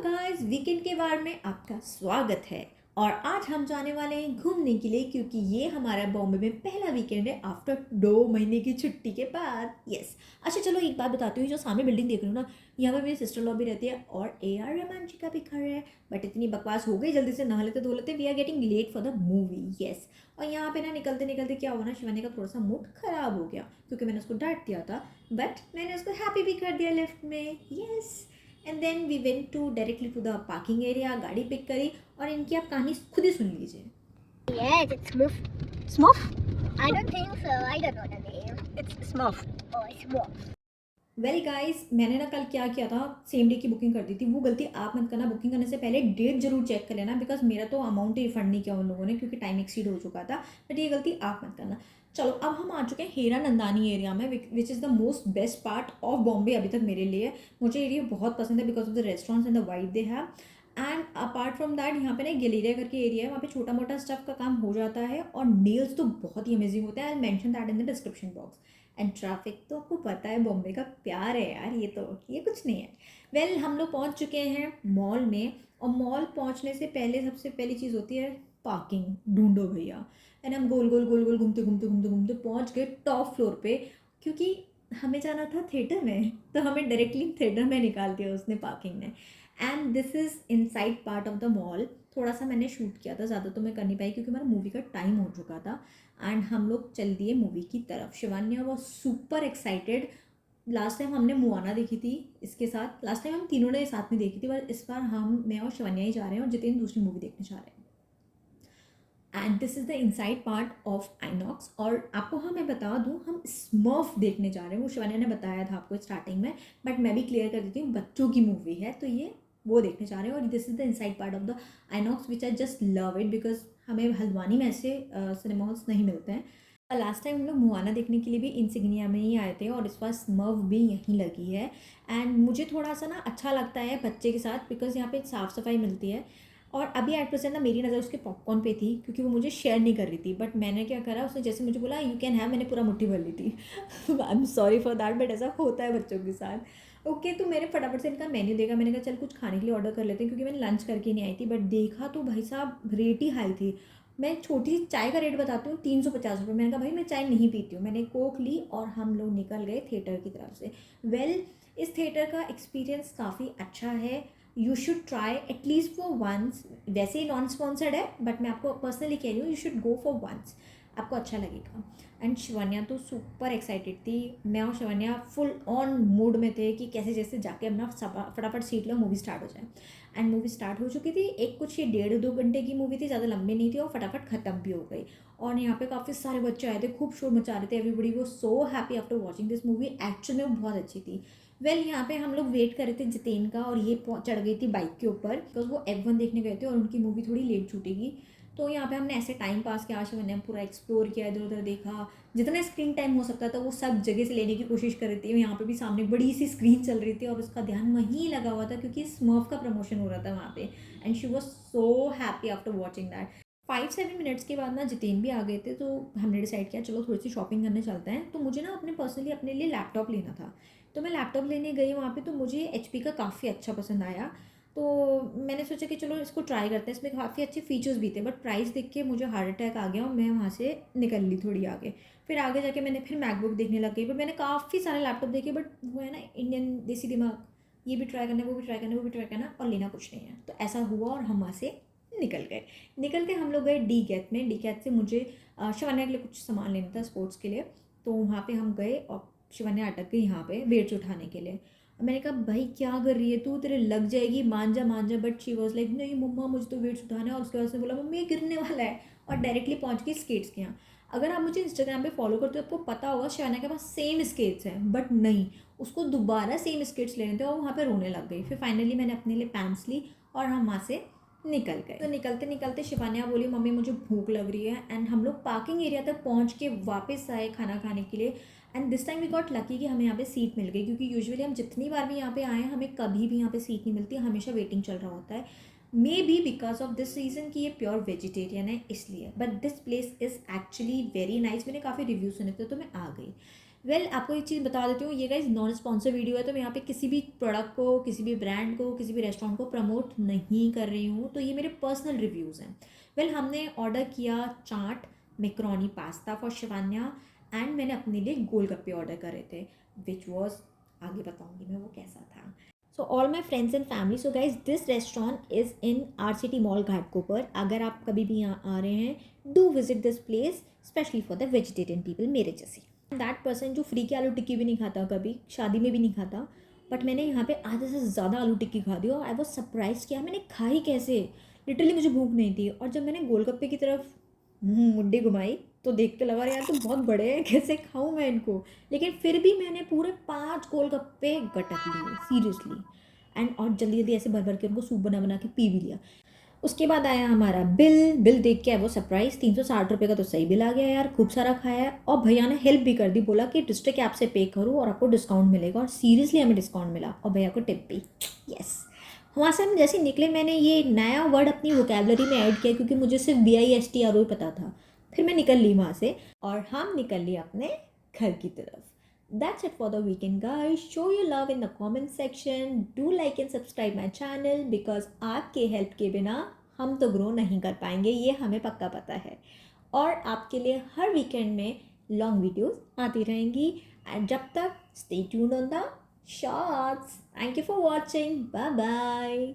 Guys, weekend के बार में आपका स्वागत है। और आज हम जाने वाले हैं घूमने के लिए, क्योंकि ये हमारा बॉम्बे में पहला वीकेंड है आफ्टर 2 महीने की छुट्टी के बाद। यस। अच्छा चलो एक बात बताती हूँ, जो सामने बिल्डिंग देख रही हूँ ना, यहाँ पे मेरी सिस्टर लॉ भी रहती है और AR रहमान जी का भी घर है। बट इतनी बकवास हो गई, जल्दी से नहा लेते धो लेते, we are getting late for the movie. Yes. और यहाँ पे ना निकलते निकलते क्या हुआ ना, शिवानी का थोड़ा सा मूड खराब हो गया क्योंकि मैंने उसको डांट दिया था, बट मैंने उसको हैप्पी भी कर दिया लिफ्ट में। Yes. And then we went to directly to the parking area, गाड़ी पिक करी और इनकी आप कहानी खुद ही सुन लीजिए। Yes, it's Smurf. Smurf? I don't think so. I don't know the name. It's Smurf. Oh, it's Smurf. Well guys, मैंने ना कल क्या किया था, सेम डे की बुकिंग कर दी थी। वो गलती आप मत करना, बुकिंग करने से पहले डेट जरूर चेक कर लेना, बिकॉज मेरा तो अमाउंट ही रिफंड नहीं किया उन लोगों ने क्योंकि टाइम एक्सीड हो चुका था। बट ये गलती आप मत करना। चलो अब हम आ चुके हैं हीरा नंदानी एरिया में, which is the most best part of Bombay अभी तक मेरे लिए। मुझे एरिया बहुत पसंद है because of the restaurants and the vibe they have. And apart from that, यहाँ पे ना गैलेरिया करके एरिया है, वहाँ पे छोटा मोटा स्टफ का काम हो जाता है और नेल्स तो बहुत ही अमेजिंग होते हैं। I mention that in the description box. And traffic तो आपको पता है, बॉम्बे का प्यार है यार, ये कुछ नहीं है। वेल हम लोग पहुँच चुके हैं मॉल में, और मॉल पहुँचने से पहले सबसे पहली चीज़ होती है पार्किंग ढूंढो भैया। एंड हम गोल गोल गोल गोल घूमते घूमते घूमते घूमते पहुँच गए टॉप फ्लोर पे, क्योंकि हमें जाना था थिएटर में, तो हमें डायरेक्टली थिएटर में निकाल दिया उसने पार्किंग ने। And this is inside part of the mall. थोड़ा सा मैंने शूट किया था, ज़्यादा तो मैं कर नहीं पाई क्योंकि हमारा मूवी का टाइम हो चुका था। एंड हम लोग चल दिए मूवी की तरफ। Shivanya was super excited. Last time हमने मुआना देखी थी इसके साथ, लास्ट टाइम हम तीनों ने साथ में देखी थी, पर इस बार मैं और शिवान्या ही जा रहे हैं और जितेंद्र दूसरी मूवी देखने जा रहे हैं। And this is the inside part of INOX. और आपको मैं बता दूँ, हम स्मर्फ देखने जा रहे हैं। वो शिवान्या ने बताया था आपको स्टार्टिंग में, बट मैं भी क्लियर कर देती हूँ, बच्चों की मूवी है तो ये वो देखने जा रहे हैं। और this is the inside part of the INOX which I just love it, because हमें हल्द्वानी में ऐसे सिनेमा हॉल्स नहीं मिलते हैं। लास्ट टाइम हम लोग मुआना देखने के लिए भी इंसिग्निया में ही आए थे और इस बार स्मर्फ भी यहीं लगी है। एंड मुझे थोड़ा सा ना अच्छा लगता है बच्चे के साथ, बिकॉज यहाँ पे साफ़ सफाई मिलती है। और अभी 8% ना मेरी नज़र उसके पॉपकॉर्न पे थी क्योंकि वो मुझे शेयर नहीं कर रही थी, बट मैंने क्या करा, उसने जैसे मुझे बोला यू कैन हैव, मैंने पूरा मुट्ठी भर ली थी। I am sorry for that, but ऐसा होता है बच्चों के साथ। ओके तो मैंने फटाफट से इनका मेन्यू देखा, मैंने कहा चल कुछ खाने के लिए ऑर्डर कर लेते हैं, क्योंकि मैंने लंच करके नहीं आई थी। बट देखा तो भाई साहब रेट ही हाई थी। मैं छोटी सी चाय का रेट बताती हूँ, 350 रुपये। मैंने कहा भाई मैं चाय नहीं पीती हूँ। मैंने कोक ली और हम लोग निकल गए थिएटर की तरफ से। वेल इस थिएटर का एक्सपीरियंस काफ़ी अच्छा है। You should try at least for once. वैसे ही नॉन स्पॉन्सर्ड है, बट मैं आपको पर्सनली कह रही हूँ, you should go for once, आपको अच्छा लगेगा। एंड शिवान्या तो सुपर एक्साइटेड थी। मैं और शिवान्या फुल ऑन मूड में थे कि कैसे जैसे जाके अपना फटाफट सीट लो, मूवी स्टार्ट हो जाए। एंड मूवी स्टार्ट हो चुकी थी। एक कुछ ये 1.5-2 घंटे की मूवी थी, ज़्यादा लंबी नहीं थी और फटाफट ख़त्म भी हो गई। और यहाँ पे काफ़ी सारे बच्चे आए थे, खूब शोर मचा रहे थे। एवरीबडी वो so happy after watching this movie. Actually में वो बहुत अच्छी थी। वेल यहाँ पे हम लोग वेट कर रहे थे जितेन का, और ये चढ़ गई थी बाइक के ऊपर बिकॉज वो F1 देखने गए थे और उनकी मूवी थोड़ी लेट छूटेगी। तो यहाँ पे हमने ऐसे टाइम पास किया, मैंने पूरा एक्सप्लोर किया, इधर उधर देखा, जितना स्क्रीन टाइम हो सकता था वो सब जगह से लेने की कोशिश कर रही थी। यहाँ पे भी सामने बड़ी सी स्क्रीन चल रही थी और उसका ध्यान वहीं लगा हुआ था क्योंकि स्मर्फ का प्रमोशन हो रहा था वहाँ पे। And she was so happy after watching that. 5-7 minutes के बाद ना जितेन भी आ गए थे, तो हमने डिसाइड किया चलो थोड़ी सी शॉपिंग करने चलते हैं। तो मुझे ना अपने पर्सनली अपने लिए लैपटॉप लेना था, तो मैं लैपटॉप लेने गई वहाँ पे। तो मुझे HP का काफ़ी अच्छा पसंद आया, तो मैंने सोचा कि चलो इसको ट्राई करते हैं। इसमें काफ़ी अच्छे फीचर्स भी थे, बट प्राइस देख के मुझे हार्ट अटैक आ गया और मैं वहाँ से निकल ली थोड़ी आगे। फिर आगे जाके मैंने फिर मैकबुक देखने लग गई, पर मैंने काफ़ी सारे लैपटॉप देखे, बट वो है ना इंडियन देसी दिमाग, ये भी ट्राई करना, वो भी ट्राई करना, वो भी ट्राई करना, और लेना कुछ नहीं है। तो ऐसा हुआ और हम वहाँ से निकल के हम लोग गए डी कैथ में। डी कैथ से मुझे शिवान्या के लिए कुछ सामान लेना था स्पोर्ट्स के लिए, तो वहाँ पे हम गए और शिवान्या अटक गई यहाँ पे वेट्स उठाने के लिए। मैंने कहा भाई क्या कर रही है तू, तेरे लग जाएगी, मान जा मान जा। बट शी वॉज लाइक नहीं मम्मा मुझे तो वेट्स उठाना है। और उसके बाद से बोला मम्मी ये गिरने वाला है, और डायरेक्टली पहुँच गई स्केट्स के यहाँ। अगर आप मुझे इंस्टाग्राम पे फॉलो करते हो आपको पता होगा शिवान्या के पास सेम स्केट्स हैं, बट नहीं, उसको दोबारा सेम स्केट्स लेने थे और वहाँ पे रोने लग गई। फिर फाइनली मैंने अपने लिए पैंट्स ली और हम वहाँ से निकल गए। तो निकलते निकलते शिवान्या बोली मम्मी मुझे भूख लग रही है। एंड हम लोग पार्किंग एरिया तक पहुँच के वापस आए खाना खाने के लिए। And this time we got lucky कि हमें यहाँ पे सीट मिल गई, क्योंकि यूजुअली हम जितनी बार भी यहाँ पे आए हैं हमें कभी भी यहाँ पे सीट नहीं मिलती, हमेशा वेटिंग चल रहा होता है। May be because of this reason कि ये प्योर वेजिटेरियन है इसलिए, but this place is actually very nice. मैंने काफ़ी रिव्यू सुने थे तो मैं आ गई। वेल आपको एक चीज़ बता देती हूँ, ये गाइस नॉन स्पॉन्सर वीडियो है, तो मैं यहाँ पे किसी भी प्रोडक्ट को, किसी भी ब्रांड को, किसी भी रेस्टोरेंट को प्रमोट नहीं कर रही हूँ, तो ये मेरे पर्सनल रिव्यूज़ हैं। वेल हमने ऑर्डर किया चाट, macaroni pasta for Shivanya, and मैंने अपने लिए गोलगप्पे ऑर्डर करे थे, विच वॉज, आगे बताऊँगी मैं वो कैसा था। So all my friends and family, so guys this restaurant is in are city mall Ghatkopar. अगर आप कभी भी यहाँ आ रहे हैं, do visit this place, specially for the vegetarian people मेरे जैसे। दैट पर्सन जो फ्री की आलू टिक्की भी नहीं खाता, कभी शादी में भी नहीं खाता, बट मैंने यहाँ पे आधे से ज़्यादा आलू टिक्की खा दी, और आई वॉज सरप्राइज किया मैंने खाई कैसे। लिटरली मुझे भूख नहीं थी, और जब मैंने गोलगप्पे की तरफ मुंडी घुमाई तो देख के लगा यार तो बहुत बड़े हैं, कैसे खाऊं मैं इनको। लेकिन फिर भी मैंने पूरे 5 गोलगप्पे गटक लिए सीरियसली, एंड और जल्दी जल्दी ऐसे भर भर के उनको सूप बना बना के पी भी लिया। उसके बाद आया हमारा बिल। बिल देख के वो सरप्राइज, 360 रुपये का तो सही बिल आ गया यार, खूब सारा खाया है। और भैया ने हेल्प भी कर दी, बोला कि डिस्ट्रिक्ट ऐप से पे करो और आपको डिस्काउंट मिलेगा, और सीरियसली हमें डिस्काउंट मिला, और भैया को टिप भी। यस, वहाँ से हम जैसे निकले, मैंने ये नया वर्ड अपनी वोकेबलरी में ऐड किया, क्योंकि मुझे सिर्फ BISTRO ही पता था। फिर मैं निकल ली वहाँ से, और हम निकल लिए अपने घर की तरफ। That's it for the weekend, guys. Show your love in the comment section. Do like and subscribe my channel because आपके हेल्प के बिना हम तो ग्रो नहीं कर पाएंगे, ये हमें पक्का पता है। और आपके लिए हर वीकेंड में लॉन्ग वीडियोस आती रहेंगी, एंड जब तक stay tuned on the shorts. Thank you for watching, bye bye.